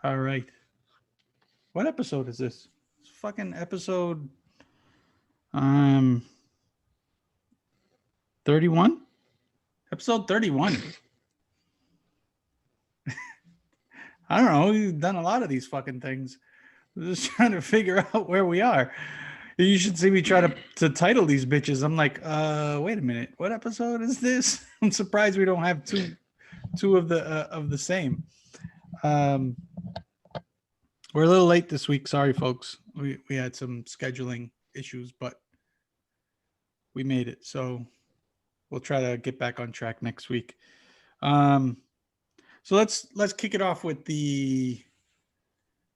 All right. What episode is this? It's fucking episode um 31? Episode 31. I don't know. We've done a lot of these fucking things. We're just trying to figure out where we are. You should see me try to title these bitches. I'm like, wait a minute. What episode is this? I'm surprised we don't have two of the same. Um we're a little late this week. Sorry, folks. We had some scheduling issues, but we made it. So we'll try to get back on track next week. Um, so let's kick it off with the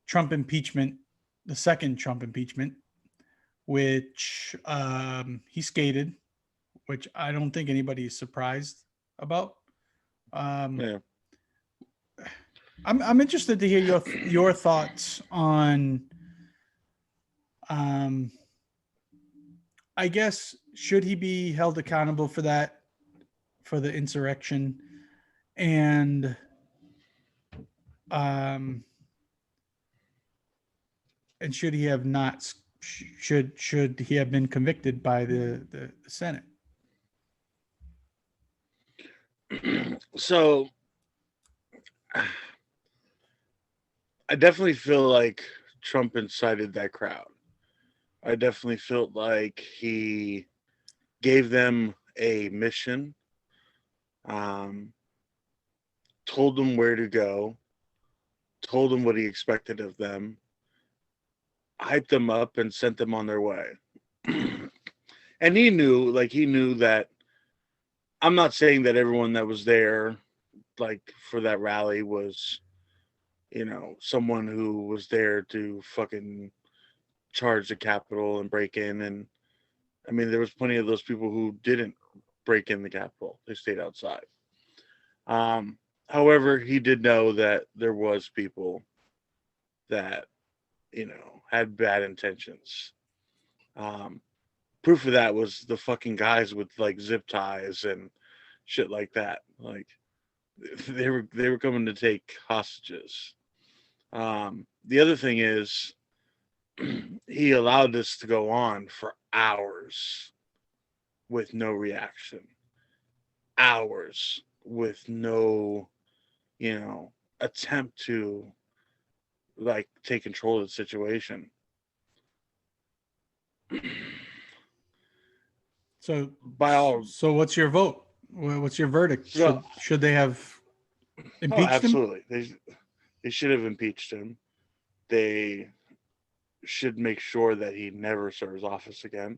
Trump impeachment, the second Trump impeachment, which he skated, which I don't think anybody is surprised about. Yeah. I'm interested to hear your thoughts on. Um, I guess should he be held accountable for that, for the insurrection, and um, and should he have not? Should he have been convicted by the Senate? So I definitely feel like Trump incited that crowd. I definitely felt like he gave them a mission, um, told them where to go, told them what he expected of them, hyped them up, and sent them on their way. And he knew that. I'm not saying that everyone that was there, like for that rally, was someone who was there to fucking charge the Capitol and break in. And I mean, there was plenty of those people who didn't break in the Capitol; they stayed outside. However, he did know that there was people that had bad intentions. Um, Proof of that was the fucking guys with like zip ties and shit like that. Like they were coming to take hostages. The other thing is he allowed this to go on for hours with no reaction. Hours with no, attempt to like take control of the situation. So By all, so what's your vote? What's your verdict? so Should they have oh, impeached him? absolutely, they should have impeached him. They should make sure that he never serves office again.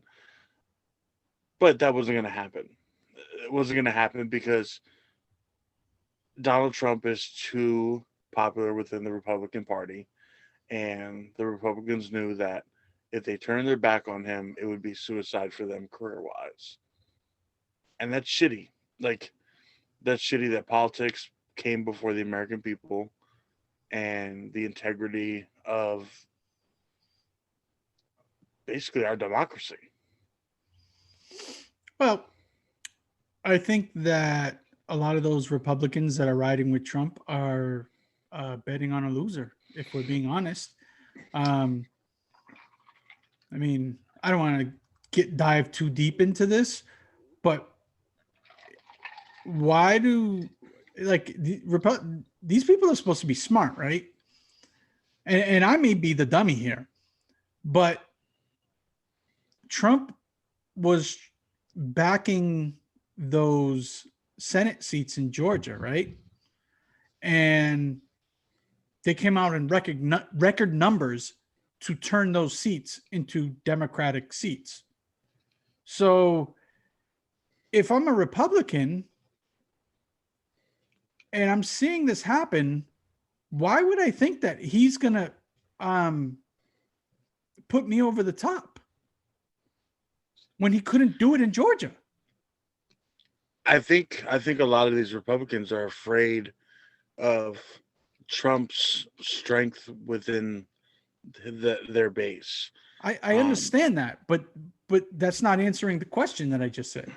But that wasn't going to happen. It wasn't going to happen because Donald Trump is too popular within the Republican Party, and the Republicans knew that if they turned their back on him, it would be suicide for them career wise. And that's shitty. Like, that's shitty that politics came before the American people and the integrity of basically our democracy. Well, I think that a lot of those Republicans that are riding with Trump are betting on a loser. If we're being honest, um, I mean, I don't want to dive too deep into this, but why do like these people are supposed to be smart, right? And I may be the dummy here, but Trump was backing those Senate seats in Georgia, right? And they came out in record numbers to turn those seats into Democratic seats. So if I'm a Republican and I'm seeing this happen, why would I think that he's going to um, put me over the top when he couldn't do it in Georgia? I think a lot of these Republicans are afraid of Trump's strength within their base. I Um, understand that, but that's not answering the question that I just said.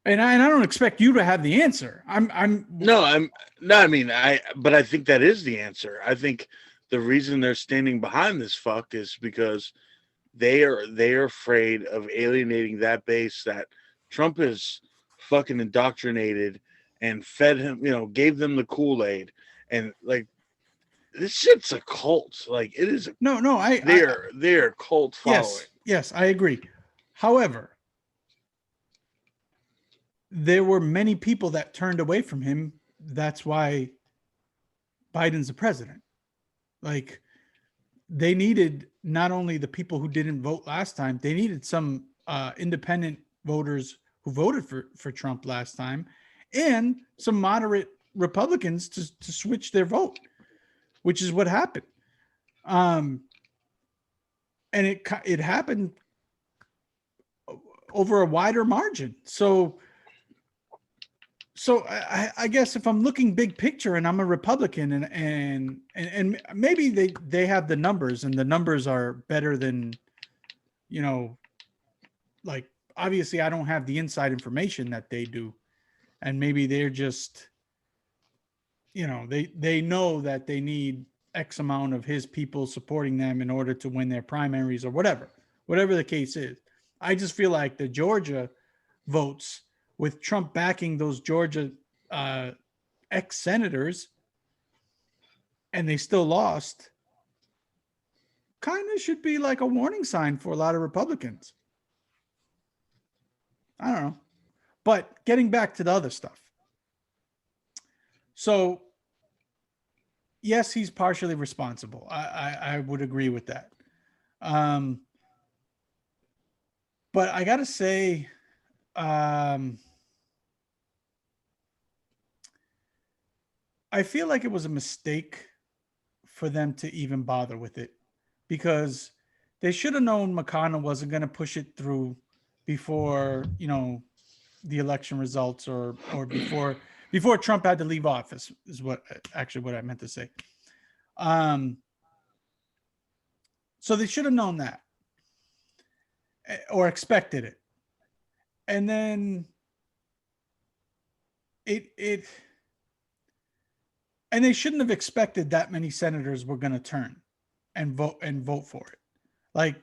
And I don't expect you to have the answer. No, I'm no. I mean, but I think that is the answer. I think the reason they're standing behind this fuck is because they are afraid of alienating that base that Trump is fucking indoctrinated and fed him, gave them the Kool-Aid, and like this shit's a cult. Like it is. no. They're cult following. Yes, I agree. However, there were many people that turned away from him. That's why Biden's the president. Like they needed not only the people who didn't vote last time, they needed some independent voters who voted for Trump last time, and some moderate Republicans to switch their vote, which is what happened. And it happened over a wider margin. So I guess if I'm looking big picture and I'm a Republican and maybe they have the numbers and the numbers are better than, like obviously I don't have the inside information that they do, and maybe they're just, they know that they need X amount of his people supporting them in order to win their primaries or whatever the case is. I just feel like the Georgia votes with Trump backing those Georgia ex-senators and they still lost, kind of should be like a warning sign for a lot of Republicans. I don't know. But getting back to the other stuff. So, yes, he's partially responsible. I would agree with that. But I got to say, I feel like it was a mistake for them to even bother with it, because they should have known McConnell wasn't going to push it through before, the election results or before Trump had to leave office is what I meant to say. So they should have known that or expected it. And then and they shouldn't have expected that many senators were going to turn and vote for it. Like,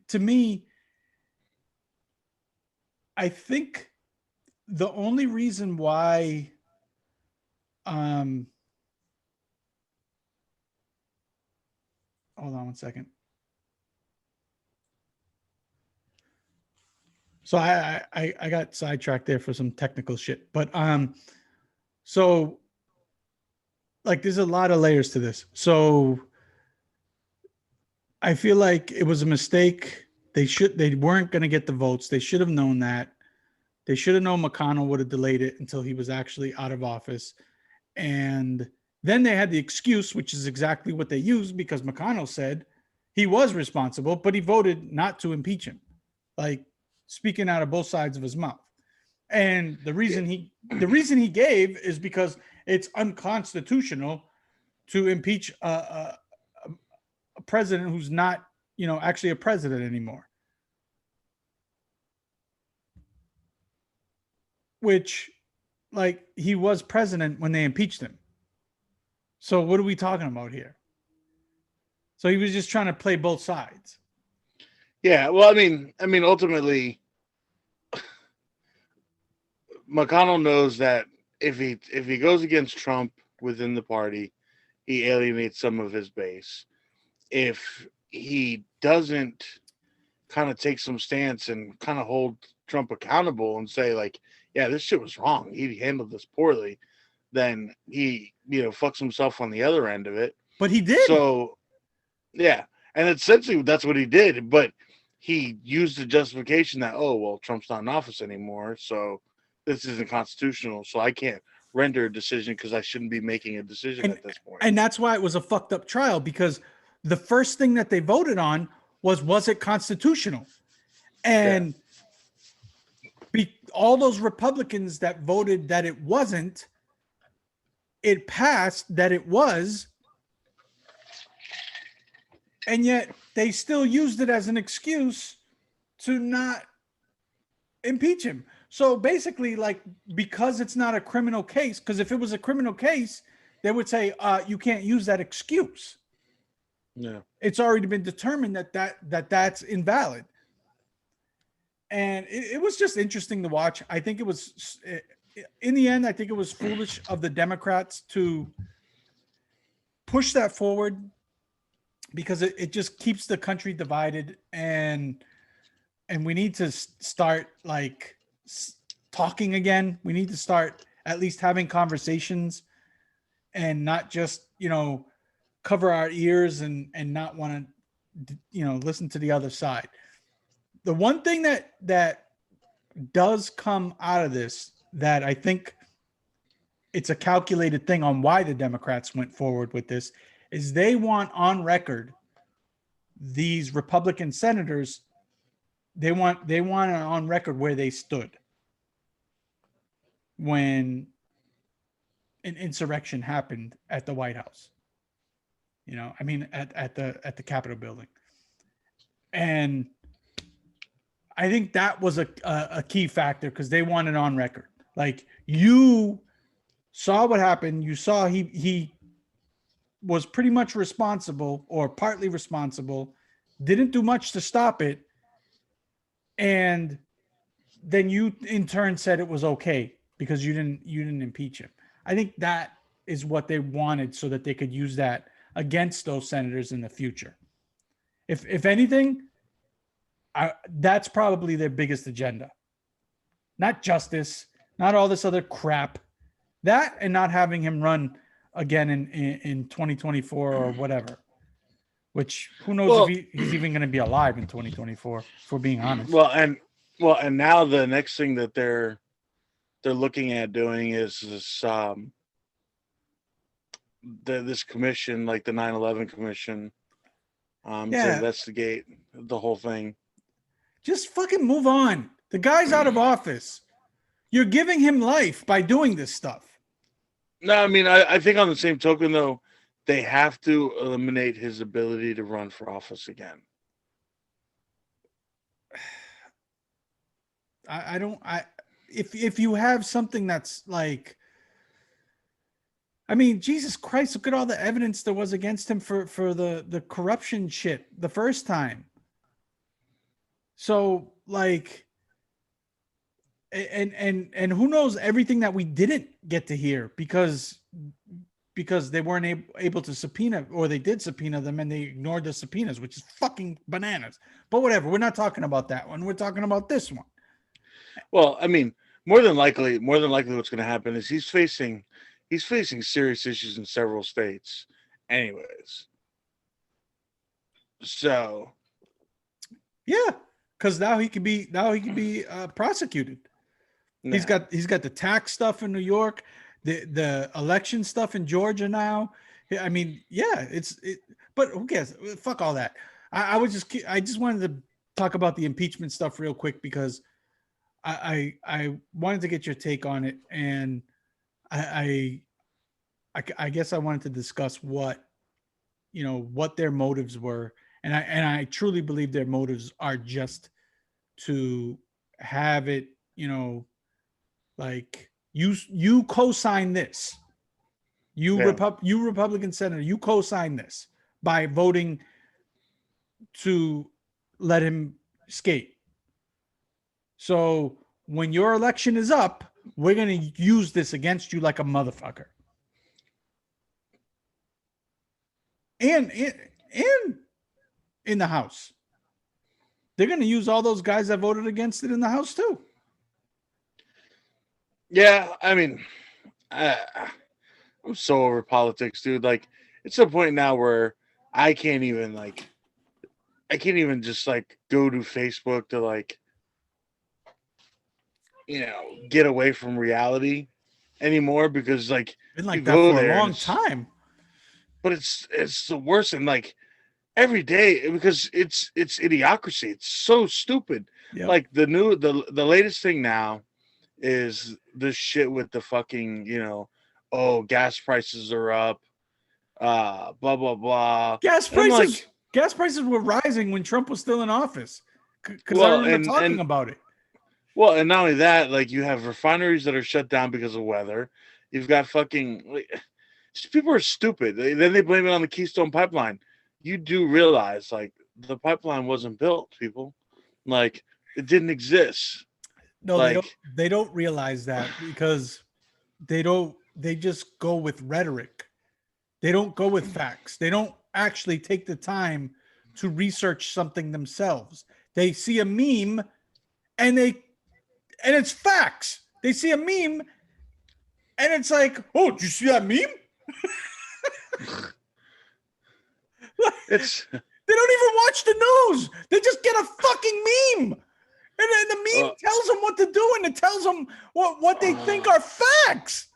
to me, I think the only reason why hold on one second. So I got sidetracked there for some technical shit. But so like there's a lot of layers to this. So I feel like it was a mistake. They weren't going to get the votes. They should have known that. They should have known McConnell would have delayed it until he was actually out of office. And then they had the excuse, which is exactly what they used, because McConnell said he was responsible, but he voted not to impeach him. Like, speaking out of both sides of his mouth. And the reason he gave is because it's unconstitutional to impeach a president who's not, actually a president anymore. Which, like, he was president when they impeached him. So what are we talking about here? So he was just trying to play both sides. Yeah, well, I mean, ultimately, McConnell knows that if he goes against Trump within the party, he alienates some of his base. If he doesn't kind of take some stance and kind of hold Trump accountable and say, like, yeah, this shit was wrong, he handled this poorly, then he, fucks himself on the other end of it. But he did. So, yeah. And essentially that's what he did. But he used the justification that, oh, well, Trump's not in office anymore, so this isn't constitutional, so I can't render a decision because I shouldn't be making a decision at this point. And that's why it was a fucked up trial, because the first thing that they voted on was it constitutional? And all those Republicans that voted that it wasn't, it passed that it was, and yet they still used it as an excuse to not impeach him. So basically, like, because it's not a criminal case, because if it was a criminal case, they would say you can't use that excuse. Yeah. It's already been determined that's invalid. And it was just interesting to watch. I think it was, in the end, I think it was foolish of the Democrats to push that forward because it just keeps the country divided, and we need to start like talking again. We need to start at least having conversations and not just, cover our ears and not want to, listen to the other side. The one thing that does come out of this that I think it's a calculated thing on why the Democrats went forward with this is they want on record these Republican senators. They want on record where they stood when an insurrection happened at the White House. I mean, at the Capitol building. And I think that was a key factor because they want it on record. Like, you saw what happened. You saw he was pretty much responsible or partly responsible, didn't do much to stop it. And then you in turn said it was okay because you didn't impeach him. I think that is what they wanted so that they could use that against those senators in the future. If anything, that's probably their biggest agenda. Not justice, not all this other crap. That and not having him run again in 2024 or whatever. Which, who knows if he's even going to be alive in 2024, if we're being honest. And now the next thing that they're looking at doing is this commission, like the 9/11 commission, to investigate the whole thing. Just fucking move on. The guy's out of office. You're giving him life by doing this stuff. No, I mean, I think on the same token, though, they have to eliminate his ability to run for office again. If you have something that's like, I mean, Jesus Christ, look at all the evidence there was against him for the corruption shit the first time. So, like, and who knows everything that we didn't get to hear because they weren't able to subpoena, or they did subpoena them and they ignored the subpoenas, which is fucking bananas. But whatever, we're not talking about that one. We're talking about this one. Well, I mean, more than likely what's going to happen is he's facing serious issues in several states anyways. So, yeah, because now he could be prosecuted. Nah. He's got the tax stuff in New York, the election stuff in Georgia now. I mean, yeah, but who cares? Fuck all that. I just wanted to talk about the impeachment stuff real quick because I wanted to get your take on it, and I guess I wanted to discuss what their motives were, and I truly believe their motives are just to have it, like you co-sign this, Republican senator, you co-sign this by voting to let him escape. So when your election is up, we're going to use this against you like a motherfucker. And in the House. They're going to use all those guys that voted against it in the House too. Yeah, I mean, I'm so over politics, dude. Like, it's a point now where I can't even just like go to Facebook to like, get away from reality anymore, because like been like that for a long time. But it's the worst, and like every day, because it's idiocracy. It's so stupid. Yep. Like the latest thing now is this shit with the fucking, gas prices are up, blah blah blah. Gas prices were rising when Trump was still in office, because I remember talking about it. Well, and not only that, like you have refineries that are shut down because of weather. You've got fucking like, people are stupid. Then they blame it on the Keystone Pipeline. You do realize like the pipeline wasn't built, people. Like it didn't exist. No, they don't. Like They don't realize that because they don't. They just go with rhetoric. They don't go with facts. They don't actually take the time to research something themselves. They see a meme and it's facts. They see a meme and it's like, oh, did you see that meme? it's They don't even watch the news. They just get a fucking meme. And then the meme tells them what to do and it tells them what they think are facts.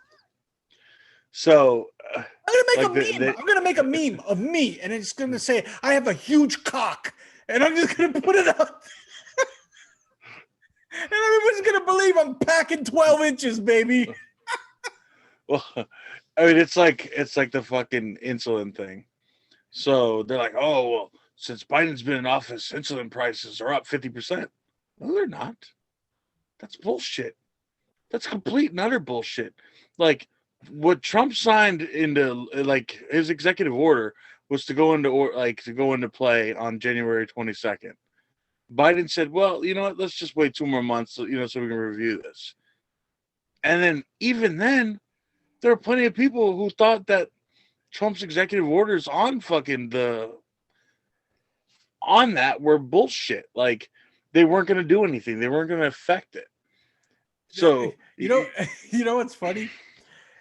So I'm gonna make like a meme. I'm gonna make a meme of me, and it's gonna say I have a huge cock, and I'm just gonna put it up, and everyone's gonna believe I'm packing 12 inches, baby. well, I mean it's like the fucking insulin thing. So they're like, oh well, since Biden's been in office, insulin prices are up 50%. No, they're not. That's bullshit. That's complete and utter bullshit. Like what Trump signed into like his executive order was to go into play on January 22nd. Biden said, "Well, you know what? Let's just wait 2 more months, so we can review this." And then even then, there are plenty of people who thought that Trump's executive orders on that were bullshit. Like they weren't going to do anything. They weren't going to affect it. So you know what's funny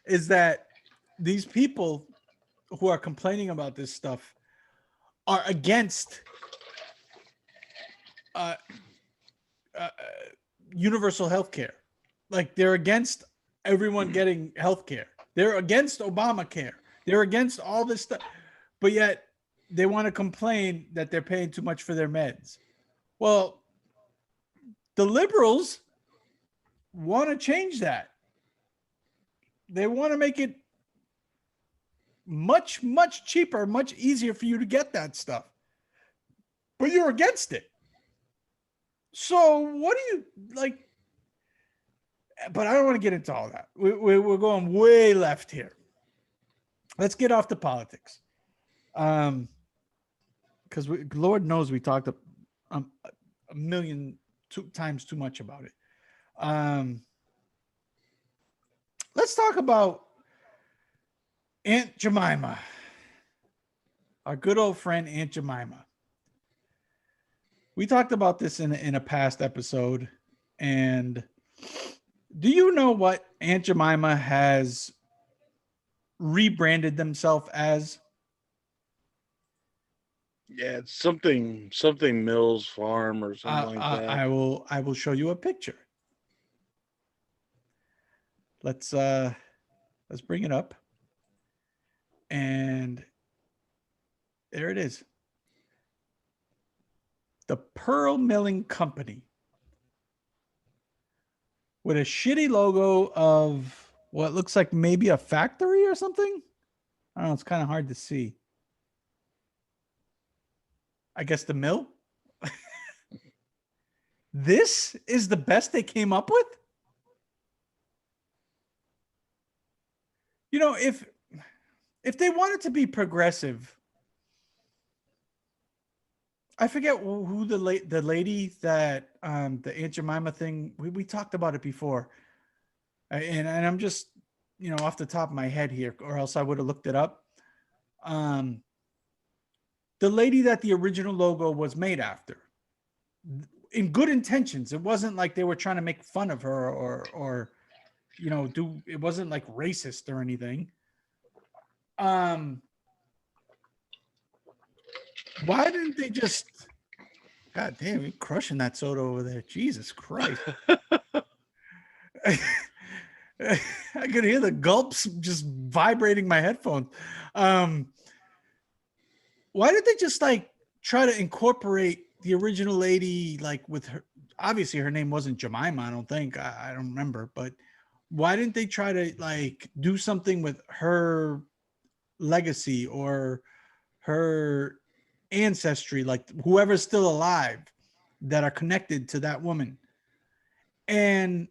is that these people who are complaining about this stuff are against uh, uh, universal health care. Like they're against everyone getting health care. They're against Obamacare. They're against all this stuff. But yet they want to complain that they're paying too much for their meds. Well, the liberals want to change that. They want to make it much, much cheaper, much easier for you to get that stuff. But you're against it. So what do you like? But I don't want to get into all that. We're going way left here. Let's get off the politics. Because Lord knows we talked a million times too much about it. Let's talk about Aunt Jemima, our good old friend Aunt Jemima. We talked about this in a past episode, and do you know what Aunt Jemima has rebranded themselves as? yeah, it's something Mills Farm or something like that. I will show you a picture. Let's bring it up. And there it is. The Pearl Milling Company. With a shitty logo of what looks like maybe a factory or something. I don't know. It's kind of hard to see. I guess the mill. This is the best they came up with? You know, if they wanted to be progressive, I forget who the lady that the Aunt Jemima thing, we talked about it before. And I'm just, off the top of my head here, or else I would have looked it up. The lady that the original logo was made after, in good intentions. It wasn't like they were trying to make fun of her or it wasn't like racist or anything. Why didn't they just, God damn, you're crushing that soda over there. Jesus Christ. I could hear the gulps just vibrating my headphones. Why did they just like try to incorporate the original lady, like with her? Obviously, her name wasn't Jemima, I don't think. I don't remember. But why didn't they try to like do something with her legacy or her ancestry, like whoever's still alive that are connected to that woman? And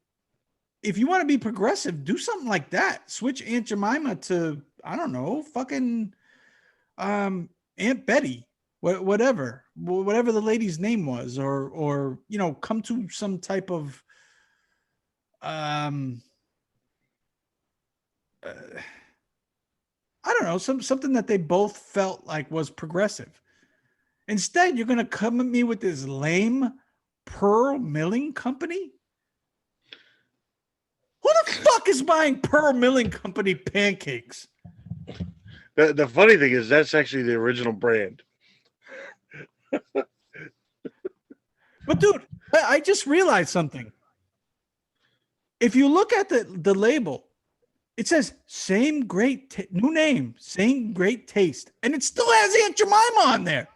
if you want to be progressive, do something like that. Switch Aunt Jemima to, I don't know, fucking Aunt Betty, whatever the lady's name was, or come to some type of um uh, I don't know, something that they both felt like was progressive. Instead, you're gonna come at me with this lame pearl milling company. Who the fuck is buying Pearl Milling Company pancakes? The funny thing is that's actually the original brand. But dude, I just realized something. If you look at the label, it says same great new name, same great taste, and it still has Aunt Jemima on there.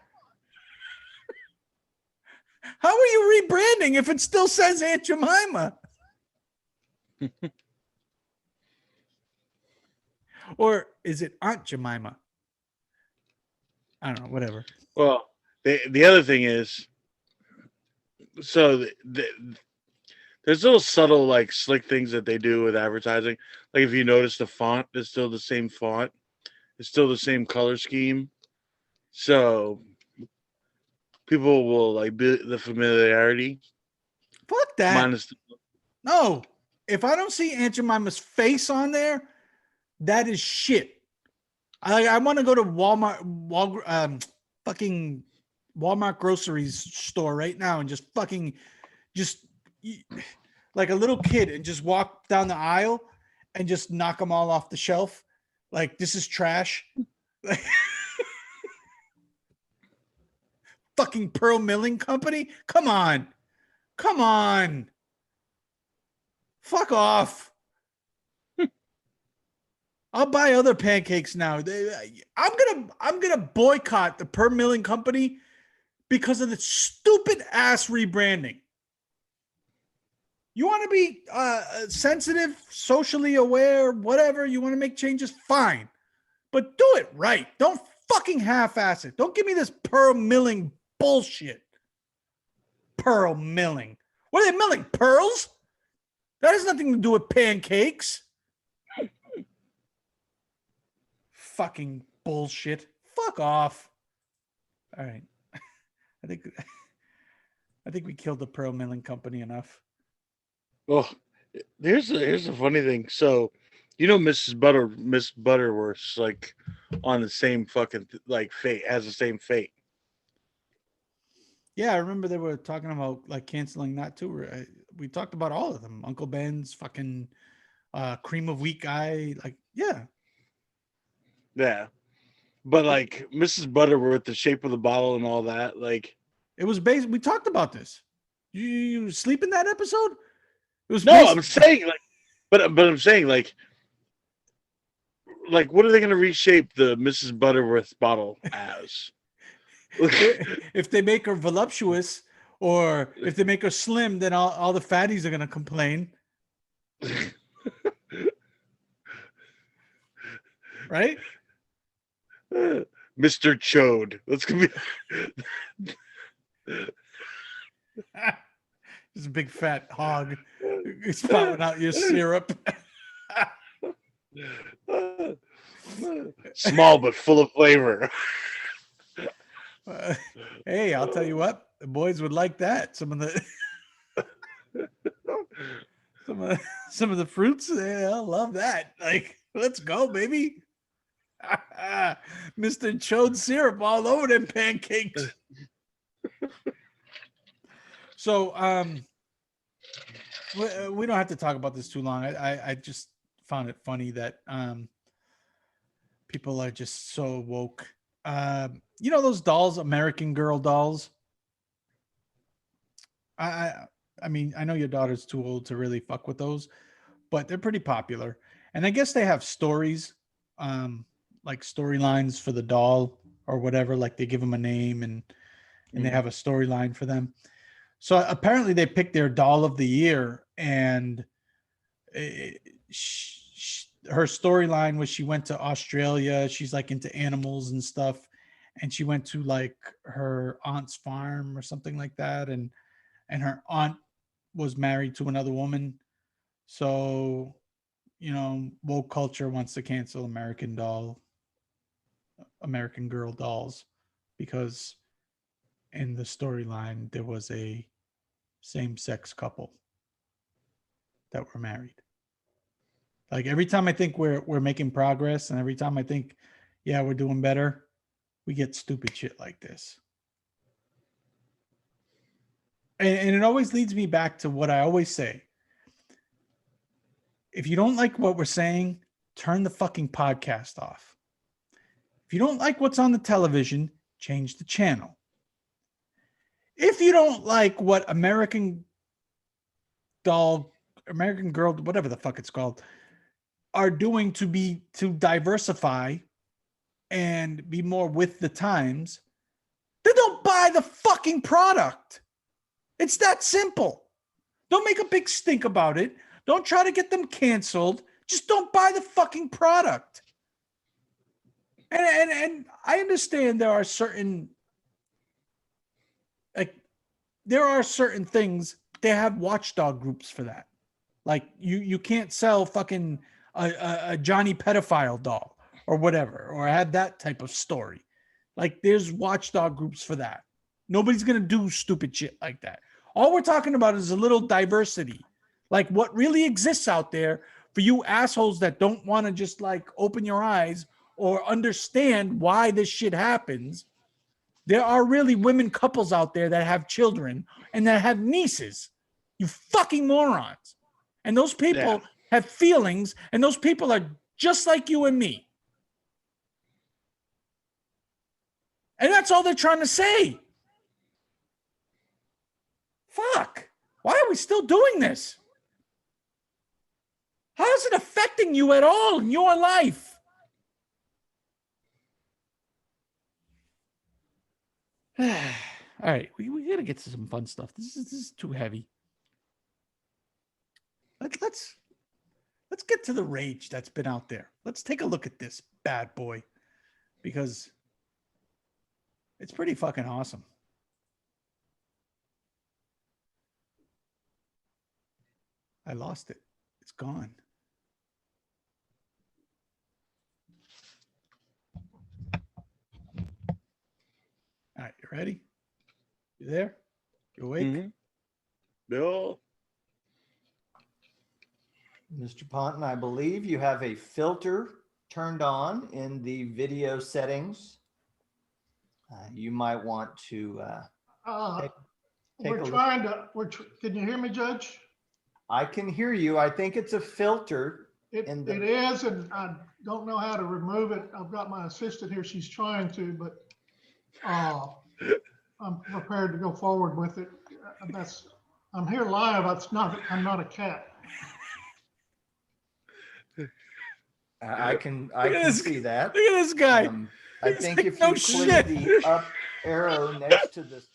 How are you rebranding if it still says Aunt Jemima? Or is it Aunt Jemima? I don't know, whatever. Well, the other thing is, so there's little subtle like slick things that they do with advertising. Like if you notice the font is still the same font, it's still the same color scheme. So people will like the familiarity. Fuck that. Minus No. If I don't see Aunt Jemima's face on there, that is shit. I want to go to fucking Walmart groceries store right now and just like a little kid and just walk down the aisle and just knock them all off the shelf. Like, this is trash. Fucking Pearl Milling Company. Come on. Fuck off. I'll buy other pancakes now. I'm gonna boycott the Pearl Milling Company because of the stupid ass rebranding. You want to be sensitive, socially aware, whatever. You want to make changes, fine, but do it right. Don't fucking half-ass it. Don't give me this Pearl Milling bullshit. Pearl Milling. What are they milling? Pearls? That has nothing to do with pancakes. Fucking bullshit. Fuck off. All right. I think we killed the Pearl Milling Company enough. well, here's the funny thing. So, Miss Butterworth's like on the same fucking like fate, has the same fate. Yeah, I remember they were talking about like canceling that too. We talked about all of them. Uncle Ben's, fucking cream of wheat guy. Like, yeah. Yeah, but like Mrs. Butterworth, the shape of the bottle and all that, like It was based. We talked about this. You sleep in that episode? It was no, based. I'm saying like, but I'm saying like what are they going to reshape the Mrs. Butterworth bottle as? If they make her voluptuous or if they make her slim, then all the fatties are going to complain. Right? Mr. Chode. That's gonna be Just a big fat hog spouting out your syrup. small but full of flavor. Hey, I'll tell you what, the boys would like that. Some of the some of the fruits, they'll love that. Like, let's go, baby. Mr. Chode syrup all over them pancakes. So, we don't have to talk about this too long. I just found it funny that people are just so woke. Those dolls, American Girl dolls. I mean, I know your daughter's too old to really fuck with those, but they're pretty popular. And I guess they have stories, like storylines for the doll or whatever. Like they give them a name and they have a storyline for them. So apparently they picked their doll of the year, and her storyline was she went to Australia. She's like into animals and stuff, and she went to like her aunt's farm or something like that, and her aunt was married to another woman. So, woke culture wants to cancel American Girl dolls because in the storyline there was a same-sex couple that were married. Like every time I think we're making progress, and every time I think, yeah, we're doing better, we get stupid shit like this. And it always leads me back to what I always say. If you don't like what we're saying, turn the fucking podcast off. If you don't like what's on the television, change the channel. If you don't like what American Girl, whatever the fuck it's called, are doing to diversify and be more with the times, then don't buy the fucking product. It's that simple. Don't make a big stink about it. Don't try to get them canceled. Just don't buy the fucking product. And I understand there are certain things. They have watchdog groups for that. Like you can't sell fucking a Johnny pedophile doll or whatever, or have that type of story. Like there's watchdog groups for that. Nobody's gonna do stupid shit like that. All we're talking about is a little diversity, like what really exists out there for you assholes that don't want to just like open your eyes or understand why this shit happens. There are really women couples out there that have children and that have nieces. You fucking morons. And those people have feelings, and those people are just like you and me. And that's all they're trying to say. Fuck. Why are we still doing this? How is it affecting you at all in your life? All right, we gotta get to some fun stuff. This is too heavy. Let's get to the rage that's been out there. Let's take a look at this bad boy, because it's pretty fucking awesome. I lost it. It's gone. All right, you ready? You there? You awake? Mm-hmm. Bill. Mr. Ponton, I believe you have a filter turned on in the video settings. You might want to take we're a trying to. Can you hear me, Judge? I can hear you. I think it's a filter. It is, and I don't know how to remove it. I've got my assistant here. She's trying to, but I'm prepared to go forward with it. I'm here live. I'm not a cat. I can see that. Look at this guy. I think if you click the up arrow next to this.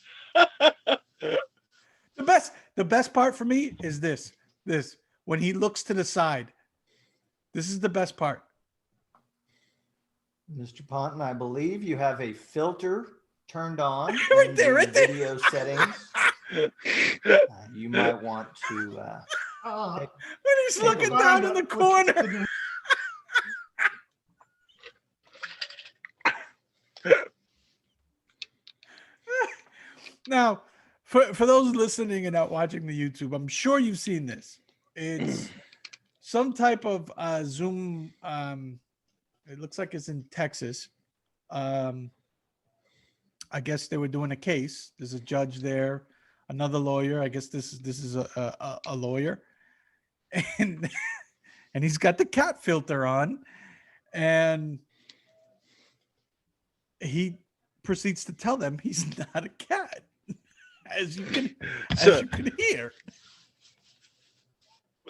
The best part for me is this when he looks to the side. This is the best part. Mr. Ponton, I believe you have a filter turned on right there. video settings. You might want to when he's looking down in the corner. Now, for those listening and not watching the YouTube, I'm sure you've seen this. It's some type of Zoom. It looks like it's in Texas. I guess they were doing a case. There's a judge there, another lawyer. I guess this is a lawyer, and he's got the cat filter on, and he proceeds to tell them he's not a cat. As you can hear.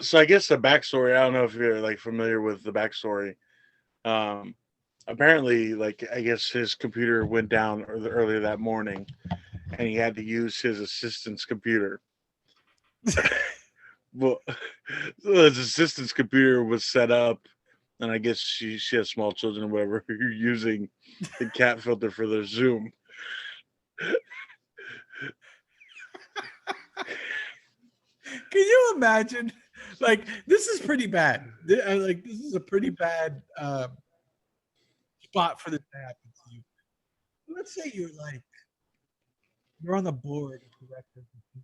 So I guess the backstory, I don't know if you're like familiar with the backstory. Apparently, like, I guess his computer went down earlier that morning and he had to use his assistant's computer. Well, his assistant's computer was set up, and I guess she has small children or whatever, who are using the cat filter for their Zoom. Can you imagine? Like, this is pretty bad. Like, this is a pretty bad spot for this to happen to you. Let's say you're on the board of directors of a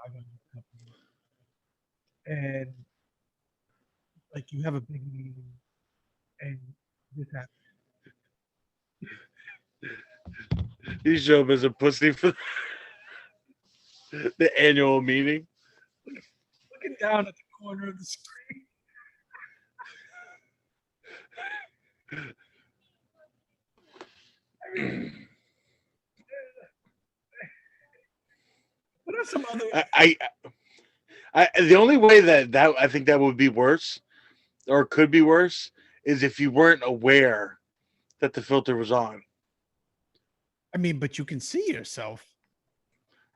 500 company, and like you have a big meeting, and this happens. You show up as a pussy for the annual meeting. Looking down at the corner of the screen. I mean, what are some other? The only way that I think that would be worse, or could be worse, is if you weren't aware that the filter was on. I mean, but you can see yourself.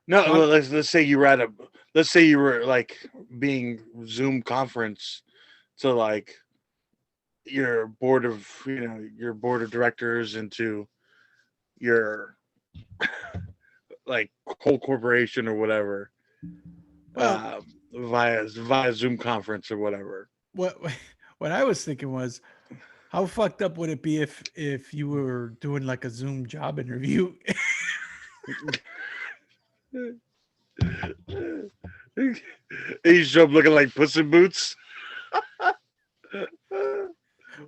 No, Well, well, let's say you were let's say you were like being Zoom conference to like your board of your board of directors into your like whole corporation or whatever, Well, via Zoom conference or whatever. what I was thinking was, how fucked up would it be if you were doing like a Zoom job interview? You show up looking like Puss in Boots.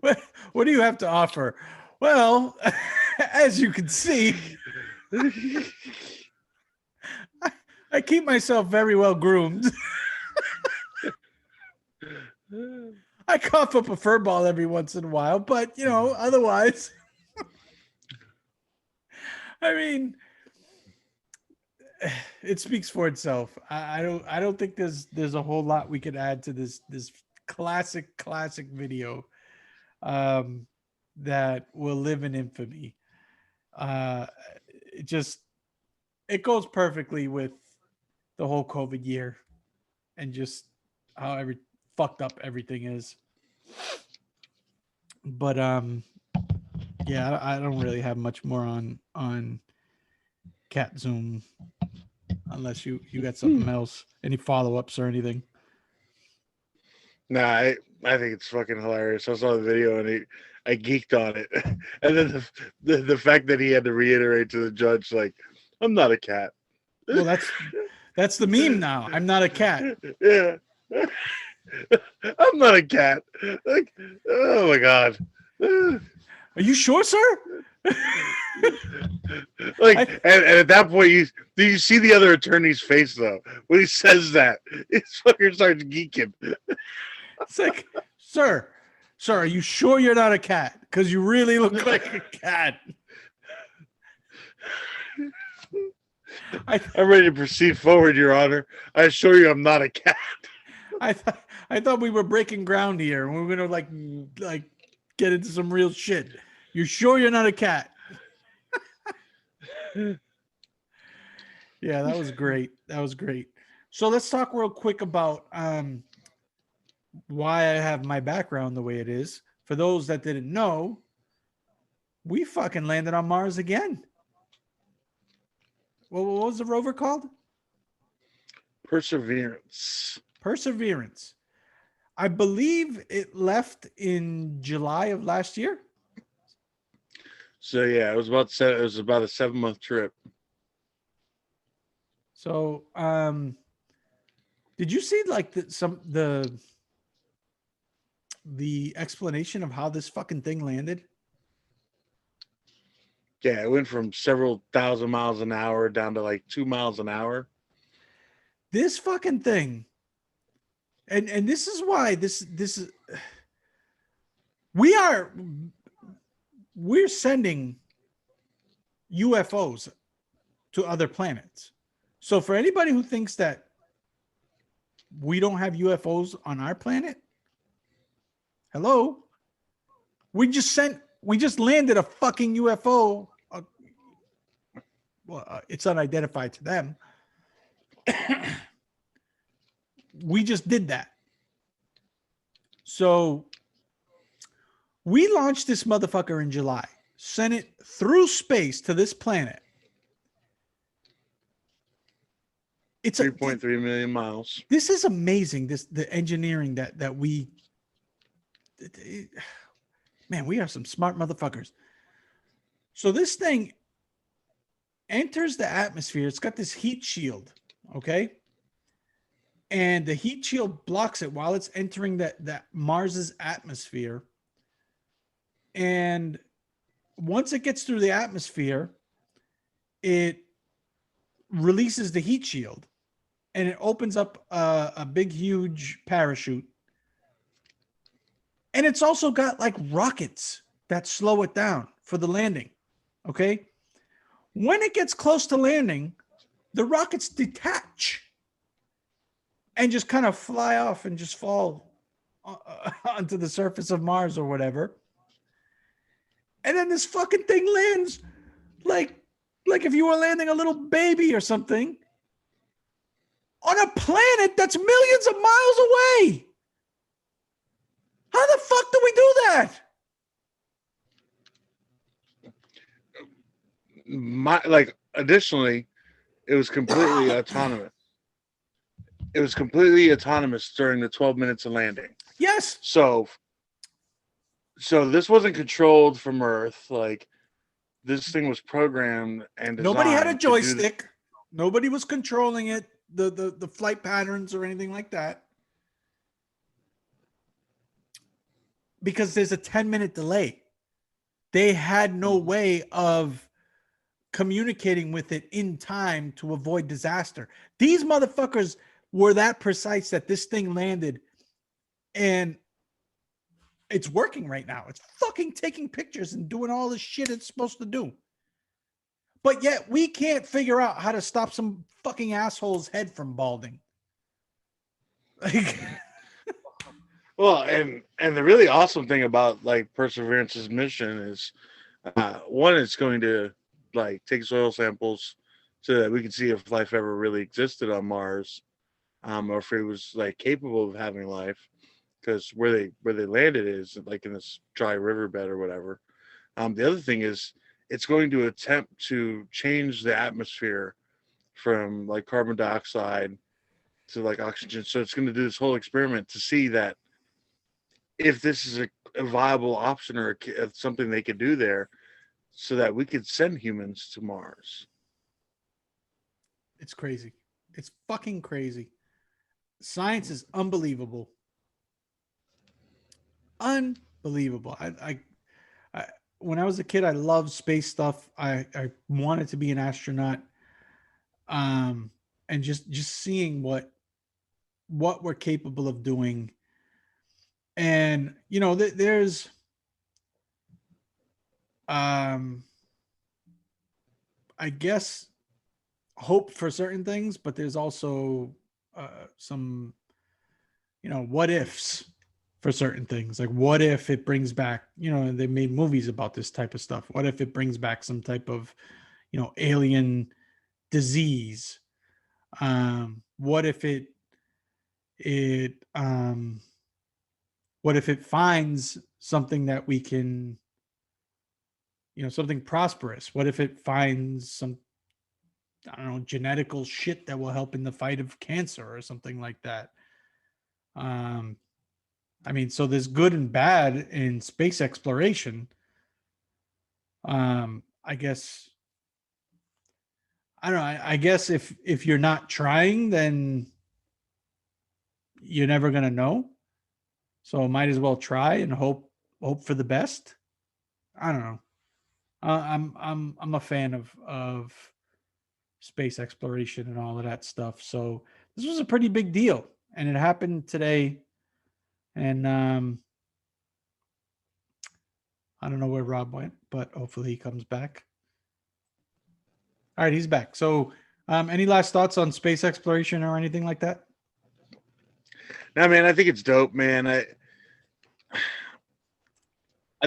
What do you have to offer? Well, as you can see, I keep myself very well groomed. I cough up a fur ball every once in a while, but otherwise, I mean, it speaks for itself. I don't think there's a whole lot we could add to this classic video that will live in infamy. It goes perfectly with the whole COVID year and just how fucked up everything is. But yeah, I don't really have much more on Cat Zoom unless you got something else, any follow-ups or anything. Nah, I think it's fucking hilarious. I saw the video and I geeked on it, and then the fact that he had to reiterate to the judge like, "I'm not a cat." Well, that's the meme now. I'm not a cat. Yeah, I'm not a cat. Like, oh my god. Are you sure, sir? Like, and at that point, you see the other attorney's face though when he says that. It's fucking starts geeking. It's like, sir, are you sure you're not a cat? Because you really look like a cat. I'm ready to proceed forward, Your Honor. I assure you, I'm not a cat. I thought we were breaking ground here, and we were gonna like get into some real shit. You're sure you're not a cat? Yeah, that was great. So let's talk real quick about why I have my background the way it is. For those that didn't know, we fucking landed on Mars again. Well, what was the rover called? Perseverance. I believe it left in July of last year. So yeah, it was about a 7-month trip. So, did you see like the explanation of how this fucking thing landed? Yeah, it went from several thousand miles an hour down to like 2 miles an hour. This fucking thing, and this is why this is we're sending UFOs to other planets. So for anybody who thinks that we don't have UFOs on our planet, hello, we just landed a fucking UFO. It's unidentified to them. We just did that. So we launched this motherfucker in July, sent it through space to this planet. It's 3.3 million miles. This is amazing. The engineering that we, man, we are some smart motherfuckers. So this thing enters the atmosphere. It's got this heat shield, okay? And the heat shield blocks it while it's entering that Mars's atmosphere. And once it gets through the atmosphere, it releases the heat shield and it opens up a big, huge parachute. And it's also got like rockets that slow it down for the landing. Okay. When it gets close to landing, the rockets detach and just kind of fly off and just fall onto the surface of Mars or whatever. And then this fucking thing lands like if you were landing a little baby or something on a planet that's millions of miles away. How the fuck do we do that? Additionally, it was completely autonomous. It was completely autonomous during the 12 minutes of landing. Yes. So this wasn't controlled from Earth. Like, this thing was programmed and designed. Nobody had a joystick. Nobody was controlling it, the flight patterns or anything like that. Because there's a 10-minute delay. They had no way of communicating with it in time to avoid disaster. These motherfuckers were that precise that this thing landed and it's working right now. It's fucking taking pictures and doing all the shit it's supposed to do. But yet we can't figure out how to stop some fucking asshole's head from balding. Like, well, and the really awesome thing about like Perseverance's mission is, one, it's going to like take soil samples so that we can see if life ever really existed on Mars, or if it was like capable of having life, because where they landed is like in this dry riverbed or whatever. The other thing is it's going to attempt to change the atmosphere from like carbon dioxide to like oxygen. So it's going to do this whole experiment to see that if this is a viable option or something they could do there, so that we could send humans to Mars. it's crazy. It's fucking crazy. Science is unbelievable. Unbelievable. I when I was a kid, I loved space stuff. I wanted to be an astronaut. And just seeing what we're capable of doing. And you know, there's I guess hope for certain things, but there's also some, you know, what ifs for certain things. Like, what if it brings back, you know, they made movies about this type of stuff. What if it brings back some type of, you know, alien disease? What if it what if it finds something that we can, you know, something prosperous? What if it finds some, I don't know, genetical shit that will help in the fight of cancer or something like that? I mean, so there's good and bad in space exploration. I guess, I don't know. I guess if you're not trying, then you're never gonna know. So might as well try and hope for the best. I don't know. I'm a fan of space exploration and all of that stuff. So this was a pretty big deal, and it happened today. And I don't know where Rob went, but hopefully he comes back. All right, he's back. So, any last thoughts on space exploration or anything like that? No, man, I think it's dope, man. I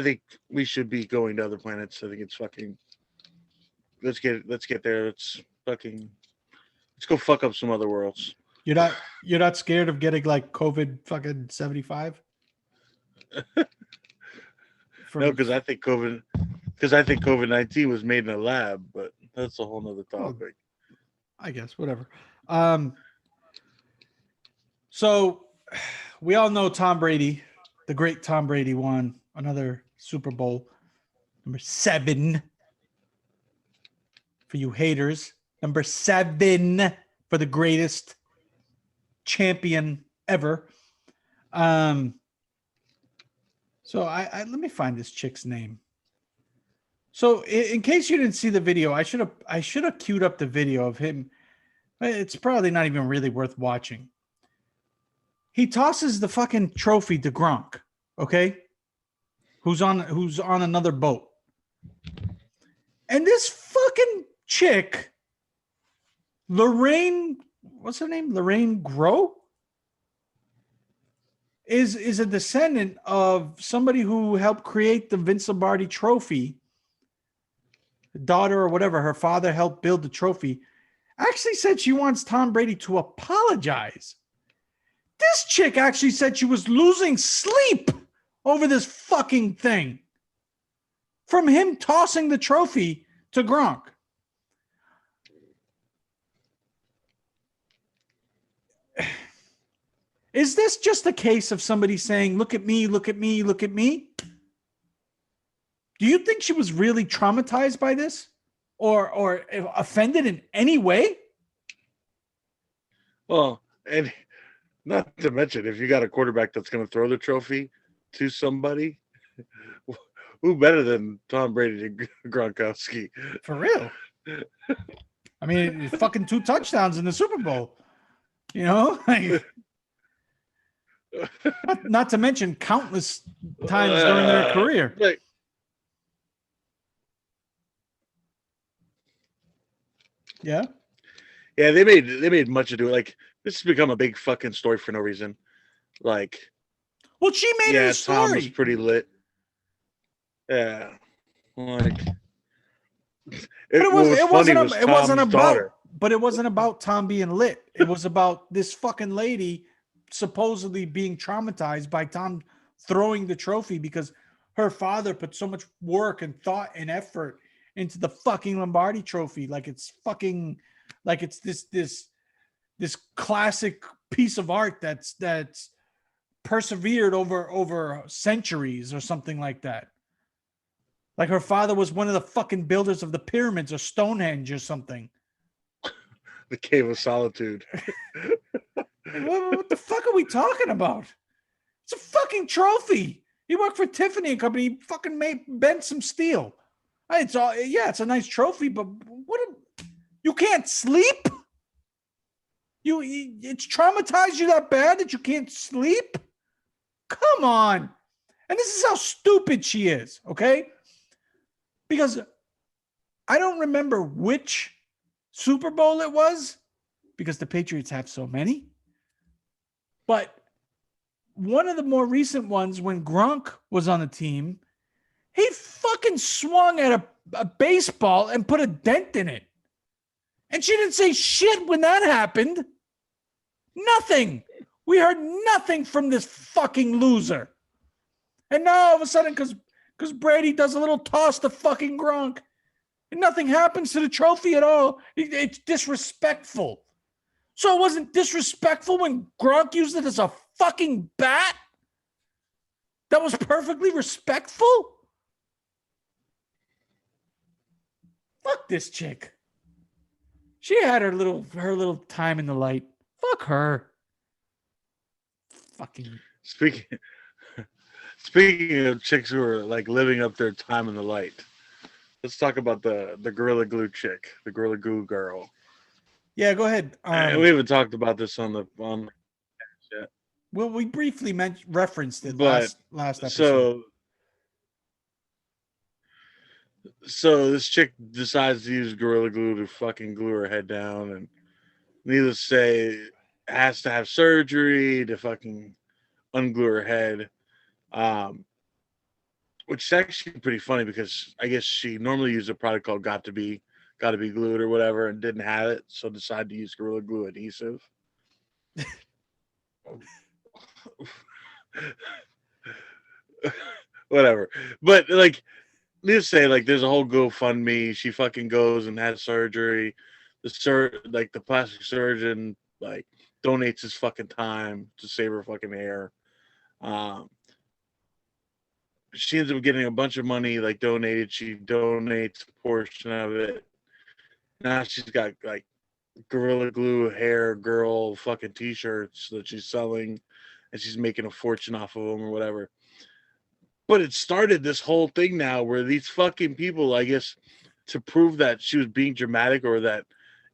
think we should be going to other planets. I think it's fucking. Let's get there. Let's go fuck up some other worlds. You're not scared of getting like COVID fucking 75? No, because I think COVID-19 was made in a lab, but that's a whole nother topic. I guess, whatever. So we all know Tom Brady, the great Tom Brady, won another Super Bowl, number 7 for you haters. Number 7 for the greatest champion ever. So I let me find this chick's name. So in case you didn't see the video, I should have queued up the video of him. It's probably not even really worth watching. He tosses the fucking trophy to Gronk, okay? Who's on another boat. And this fucking chick, Lorraine, what's her name? Lorraine Grow? Is a descendant of somebody who helped create the Vince Lombardi trophy. Daughter or whatever, her father helped build the trophy. Actually said she wants Tom Brady to apologize. This chick actually said she was losing sleep over this fucking thing from him tossing the trophy to Gronk. Is this just a case of somebody saying, look at me, look at me, look at me? Do you think she was really traumatized by this or offended in any way? Well, and not to mention, if you got a quarterback that's going to throw the trophy to somebody, who better than Tom Brady and Gronkowski? For real. I mean, fucking 2 touchdowns in the Super Bowl. You know? Like, not to mention countless times during their career. Like, Yeah. yeah, they made much ado. Like, this has become a big fucking story for no reason. Like, Well, she made it a story. Tom was pretty lit. Yeah, like, it wasn't about Tom being lit. It was about this fucking lady supposedly being traumatized by Tom throwing the trophy because her father put so much work and thought and effort into the fucking Lombardi trophy. Like it's this classic piece of art that's persevered over centuries or something like that. Like her father was one of the fucking builders of the pyramids or Stonehenge or something. The Cave of Solitude. What the fuck are we talking about? It's a fucking trophy. He worked for Tiffany and Company. He fucking bent some steel. It's a nice trophy, but you can't sleep? It's traumatized you that bad that you can't sleep? Come on. And this is how stupid she is, okay? Because I don't remember which Super Bowl it was because the Patriots have so many. But one of the more recent ones when Gronk was on the team, he fucking swung at a baseball and put a dent in it. And she didn't say shit when that happened. Nothing. We heard nothing from this fucking loser. And now all of a sudden, because Brady does a little toss to fucking Gronk, and nothing happens to the trophy at all. It's disrespectful. So it wasn't disrespectful when Gronk used it as a fucking bat? That was perfectly respectful? Fuck this chick. She had her little time in the light. Fuck her. Fucking Speaking of chicks who are like living up their time in the light, let's talk about the Gorilla Glue chick, the Gorilla Glue girl. Yeah, go ahead. And we haven't talked about this on yet. Well, we briefly referenced it But last episode. So this chick decides to use Gorilla Glue to fucking glue her head down, and needless to say, has to have surgery to fucking unglue her head. Which is actually pretty funny because I guess she normally used a product called Got to Be Glued or whatever and didn't have it, so decided to use Gorilla Glue adhesive. Whatever. But like, needless to say, like, there's a whole GoFundMe. She fucking goes and has surgery. the plastic surgeon like donates his fucking time to save her fucking hair. Um, she ends up getting a bunch of money like donated. She donates a portion of it. Now she's got like Gorilla Glue hair girl fucking t-shirts that she's selling, and she's making a fortune off of them or whatever. But it started this whole thing now where these fucking people, I guess, to prove that she was being dramatic or that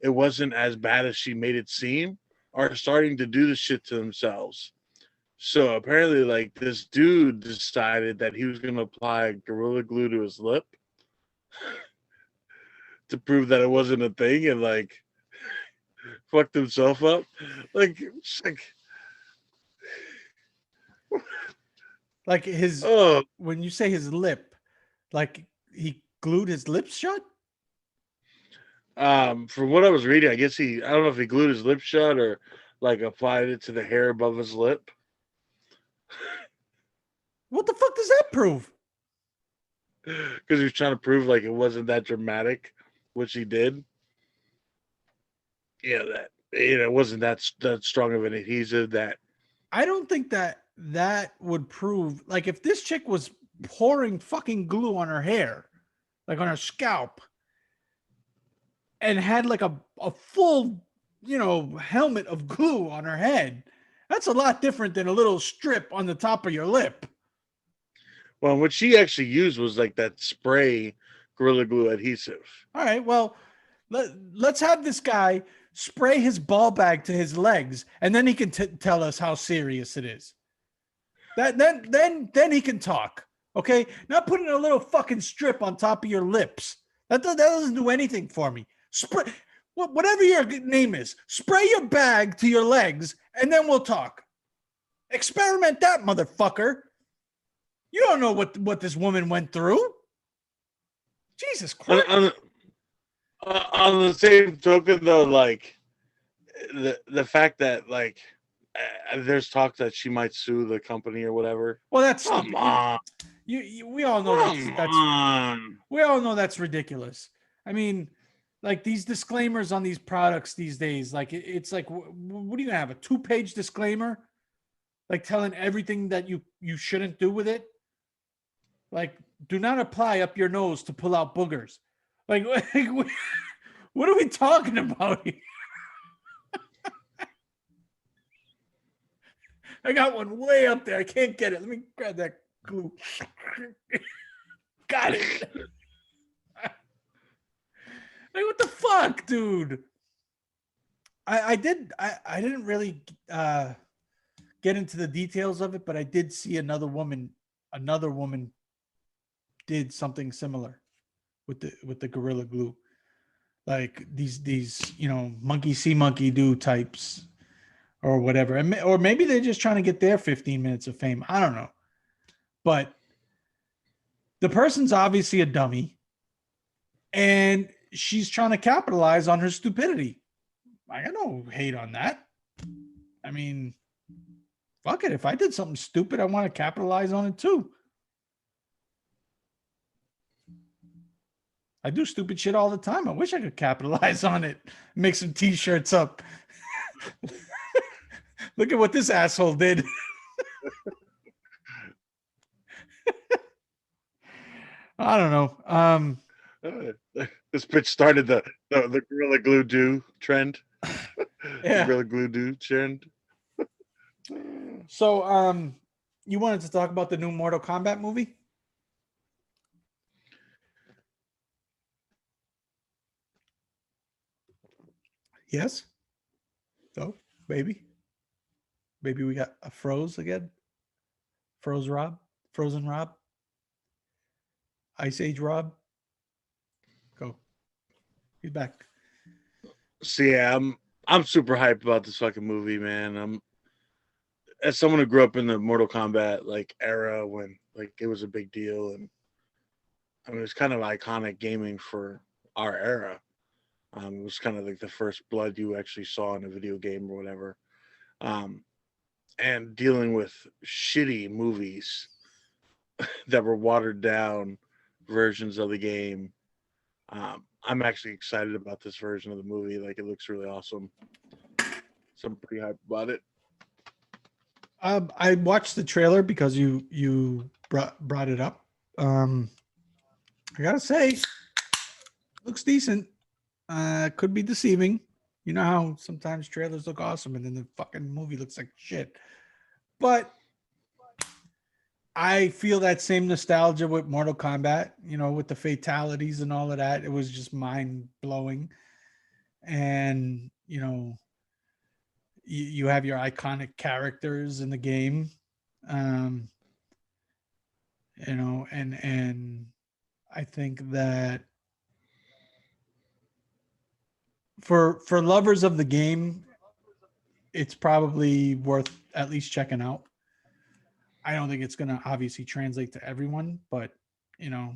it wasn't as bad as she made it seem, are starting to do this shit to themselves. So apparently, like, this dude decided that he was going to apply Gorilla Glue to his lip to prove that it wasn't a thing, and like fucked himself up. Like, it's Like his, oh, when you say his lip, like he glued his lips shut? from what I was reading, I guess I don't know if he glued his lip shut or like applied it to the hair above his lip. What the fuck does that prove? Because he was trying to prove like it wasn't that dramatic, which he did. Yeah, that it wasn't that strong of an adhesive. That I don't think that would prove, like, if this chick was pouring fucking glue on her hair, like on her scalp, and had like a full, helmet of glue on her head, that's a lot different than a little strip on the top of your lip. well, what she actually used was like that spray Gorilla Glue adhesive. All right, well, let's have this guy spray his ball bag to his legs, and then he can tell us how serious it is. Then he can talk. Okay, not putting a little fucking strip on top of your lips. That doesn't do anything for me. Spray whatever your name is. Spray your bag to your legs, and then we'll talk. Experiment that, motherfucker. You don't know what this woman went through. Jesus Christ. On the same token, though, like the fact that like there's talk that she might sue the company or whatever. Well, that's Come stupid. on, We all know that's on. we all know that's ridiculous. I mean, like these disclaimers on these products these days, like it's like, what are you gonna have, a 2-page disclaimer, like telling everything that you shouldn't do with it? Like, do not apply up your nose to pull out boogers. Like what are we talking about here? I got one way up there. I can't get it. Let me grab that glue. Got it. Like, what the fuck, dude? I didn't really get into the details of it, but I did see another woman did something similar with the Gorilla Glue. Like these monkey see monkey do types or whatever. Or maybe they're just trying to get their 15 minutes of fame. I don't know. But the person's obviously a dummy, and she's trying to capitalize on her stupidity. I got no hate on that. I mean, fuck it. If I did something stupid, I want to capitalize on it too. I do stupid shit all the time. I wish I could capitalize on it. Make some t-shirts up. Look at what this asshole did. I don't know. This bitch started the Gorilla Glue do trend. Yeah. The Gorilla Glue do trend. So, you wanted to talk about the new Mortal Kombat movie? Yes. So, baby, we got a froze again. Frozen Rob, Ice Age Rob. Go. He's back. So yeah, I'm super hyped about this fucking movie, man. As someone who grew up in the Mortal Kombat like era when like it was a big deal, and I mean it's kind of iconic gaming for our era. It was kind of like the first blood you actually saw in a video game or whatever. Um, and dealing with shitty movies that were watered down versions of the game I'm actually excited about this version of the movie. Like, it looks really awesome. So I'm pretty hyped about it. I watched the trailer because you brought it up. I gotta say, looks decent. Could be deceiving. You know how sometimes trailers look awesome and then the fucking movie looks like shit. But I feel that same nostalgia with Mortal Kombat, with the fatalities and all of that. It was just mind blowing. And, you have your iconic characters in the game. Um, and I think that for lovers of the game, it's probably worth at least checking out. I don't think it's going to obviously translate to everyone, but you know,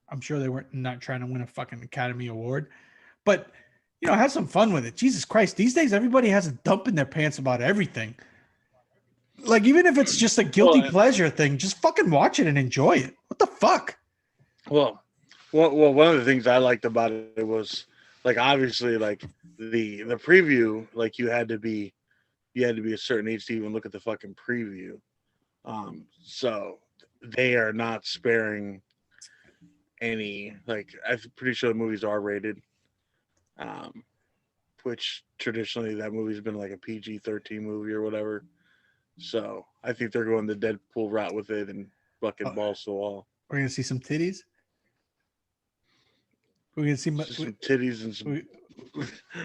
I'm sure they weren't not trying to win a fucking Academy Award, but have some fun with it. Jesus Christ, these days everybody has a dump in their pants about everything. Like, even if it's just a guilty pleasure thing, just fucking watch it and enjoy it. What the fuck? Well, one of the things I liked about it was, like, obviously, like, the preview, like, you had to be a certain age to even look at the fucking preview. So they are not sparing any. Like, I'm pretty sure the movie's R-rated, which traditionally that movie's been like a PG-13 movie or whatever. So I think they're going the Deadpool route with it and fucking balls to the wall. We're gonna see some titties. We're gonna see some titties and some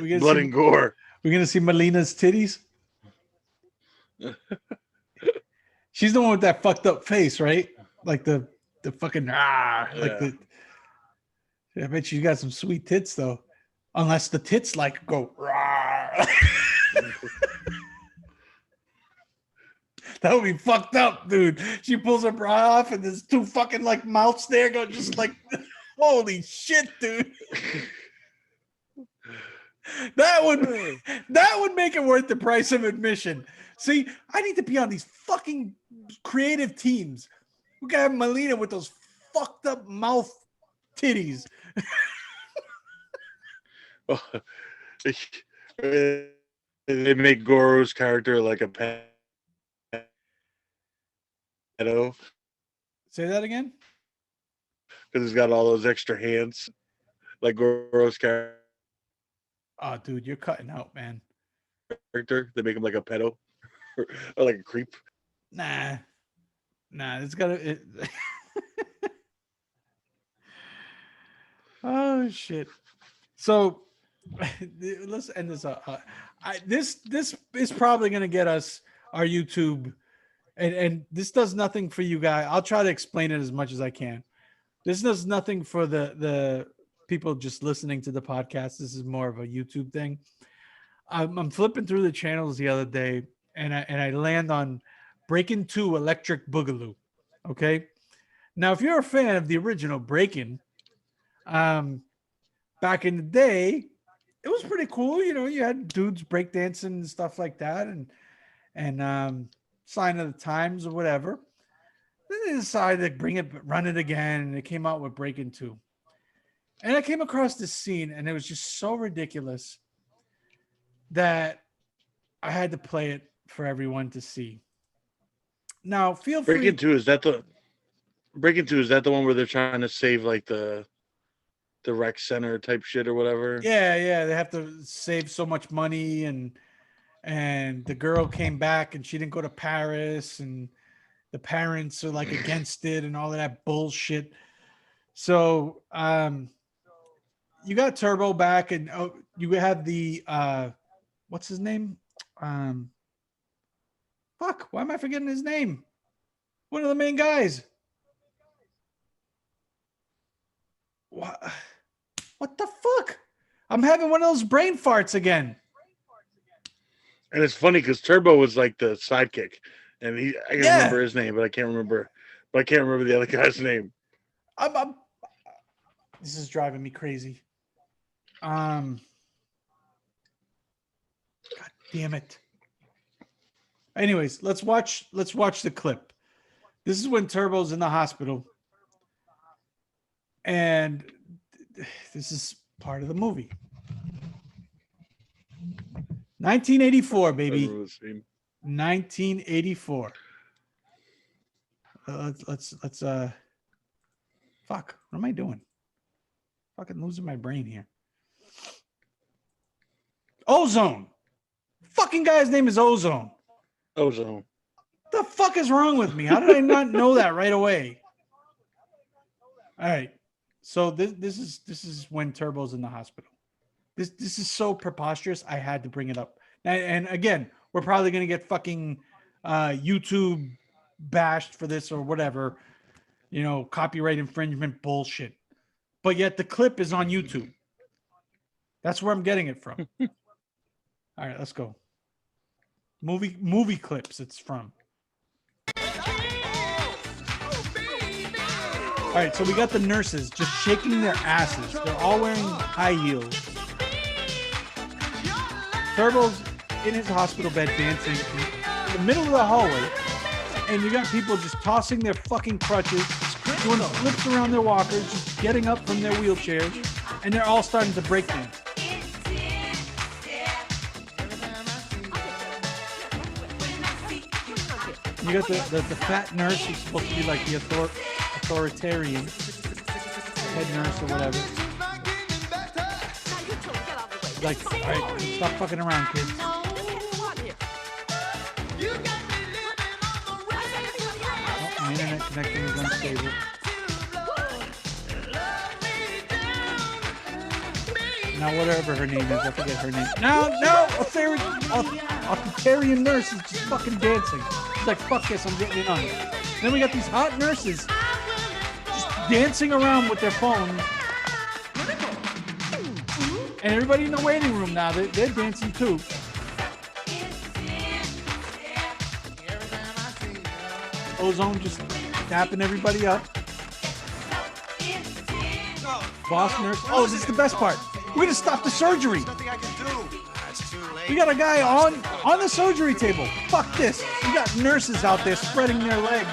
we blood and gore. We're gonna see Melina's titties. She's the one with that fucked up face, right? Like the fucking like the. I bet you got some sweet tits though, unless the tits like go. That would be fucked up, dude. She pulls her bra off and there's two fucking like mouths there going just like, holy shit, dude. That would make it worth the price of admission. See, I need to be on these fucking creative teams. We gotta have Melina with those fucked up mouth titties. They make Goro's character like a pedo. Say that again? Because he's got all those extra hands, like Goro's character. Oh, dude, you're cutting out, man. They make him like a pedo or like a creep. Nah, it's gotta. Oh shit! So let's end this up. This is probably gonna get us our YouTube, and this does nothing for you guys. I'll try to explain it as much as I can. This does nothing for the people just listening to the podcast. This is more of a YouTube thing. I'm flipping through the channels the other day, and I land on Breakin 2 Electric Boogaloo. Okay, now if you're a fan of the original Breakin, back in the day, it was pretty cool. You had dudes breakdancing and stuff like that, and Sign of the Times or whatever. Then they decided to run it again, and they came out with Breakin 2. And I came across this scene, and it was just so ridiculous that I had to play it for everyone to see. Now, feel free. Breakin 2 is that the one where they're trying to save like the rec center type shit or whatever? Yeah, they have to save so much money, and the girl came back and she didn't go to Paris, and the parents are like against it and all of that bullshit. So you got Turbo back, and you have the what's his name? Fuck, why am I forgetting his name? One of the main guys. What the fuck? I'm having one of those brain farts again. And it's funny because Turbo was like the sidekick, and I can remember his name, but I can't remember the other guy's name. This is driving me crazy. God damn it. Anyways, let's watch the clip. This is when Turbo's in the hospital. And this is part of the movie. 1984, baby. 1984. Let's fuck. What am I doing? Fucking losing my brain here. Ozone. Fucking guy's name is Ozone. Ozone. The fuck is wrong with me? How did I not know that right away? All right. So this is when Turbo's in the hospital. This is so preposterous. I had to bring it up. And again, we're probably gonna get fucking YouTube bashed for this or whatever, copyright infringement bullshit. But yet the clip is on YouTube. That's where I'm getting it from. All right, let's go. Movie clips it's from. All right, so we got the nurses just shaking their asses. They're all wearing high heels. Turbo's in his hospital bed dancing in the middle of the hallway, and you got people just tossing their fucking crutches, doing flips around their walkers, just getting up from their wheelchairs, and they're all starting to break dance. You got the fat nurse who's supposed to be like the authoritarian head nurse or whatever. Like, all right, stop fucking around, kids. Oh, my internet connection is unstable. Now, whatever her name is, I forget her name. No, authoritarian nurse is just fucking dancing. She's like, fuck this, I'm getting in on it. Then we got these hot nurses just dancing around with their phones. And everybody in the waiting room now, they're dancing too. Ozone just tapping everybody up. Boss nurse. Oh, this is the best part. We're gonna stop the surgery. We got a guy on the surgery table. Fuck this. We got nurses out there spreading their legs.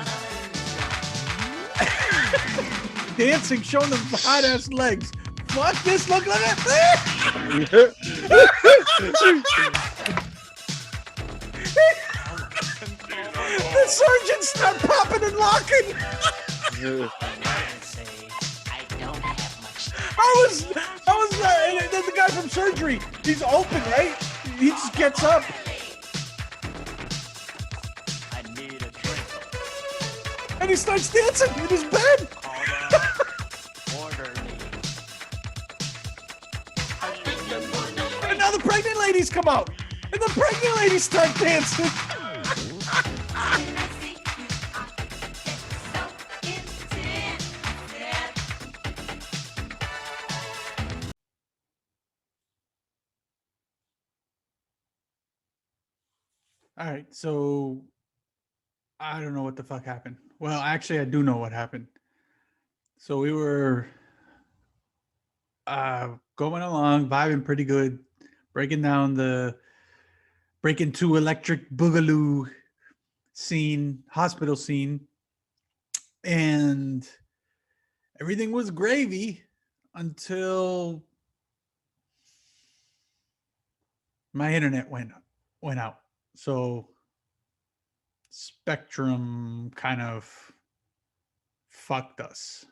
Dancing, showing them hot ass legs. Fuck this, look at it. The surgeons start popping and locking. I was the guy from surgery. He's open, right? He just gets up. I need a drink. And he starts dancing in his bed. And now the pregnant ladies come out. And the pregnant ladies start dancing. All right, so I don't know what the fuck happened. Well, actually, I do know what happened. So we were going along, vibing pretty good, breaking to Electric Boogaloo hospital scene, and everything was gravy until my internet went out. So Spectrum kind of fucked us.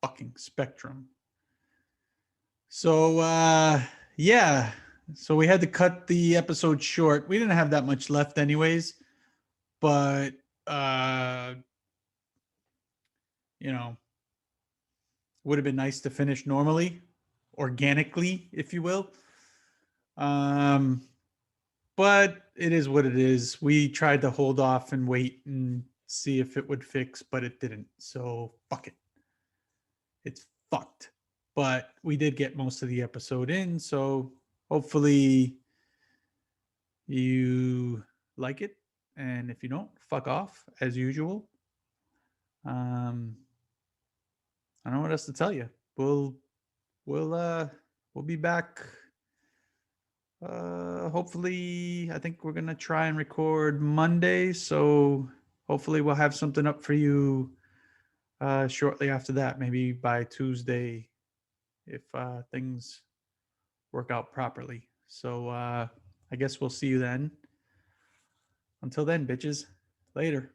Fucking Spectrum. So yeah. So we had to cut the episode short. We didn't have that much left anyways. But would have been nice to finish normally, organically, if you will. But it is what it is. We tried to hold off and wait and see if it would fix, but it didn't. So fuck it. It's fucked. But we did get most of the episode in, so hopefully you like it. And if you don't, fuck off as usual. I don't know what else to tell you. We'll be back. Hopefully, I think we're gonna try and record Monday, so hopefully we'll have something up for you shortly after that, maybe by Tuesday, if things work out properly. So I guess we'll see you then. Until then, bitches. Later.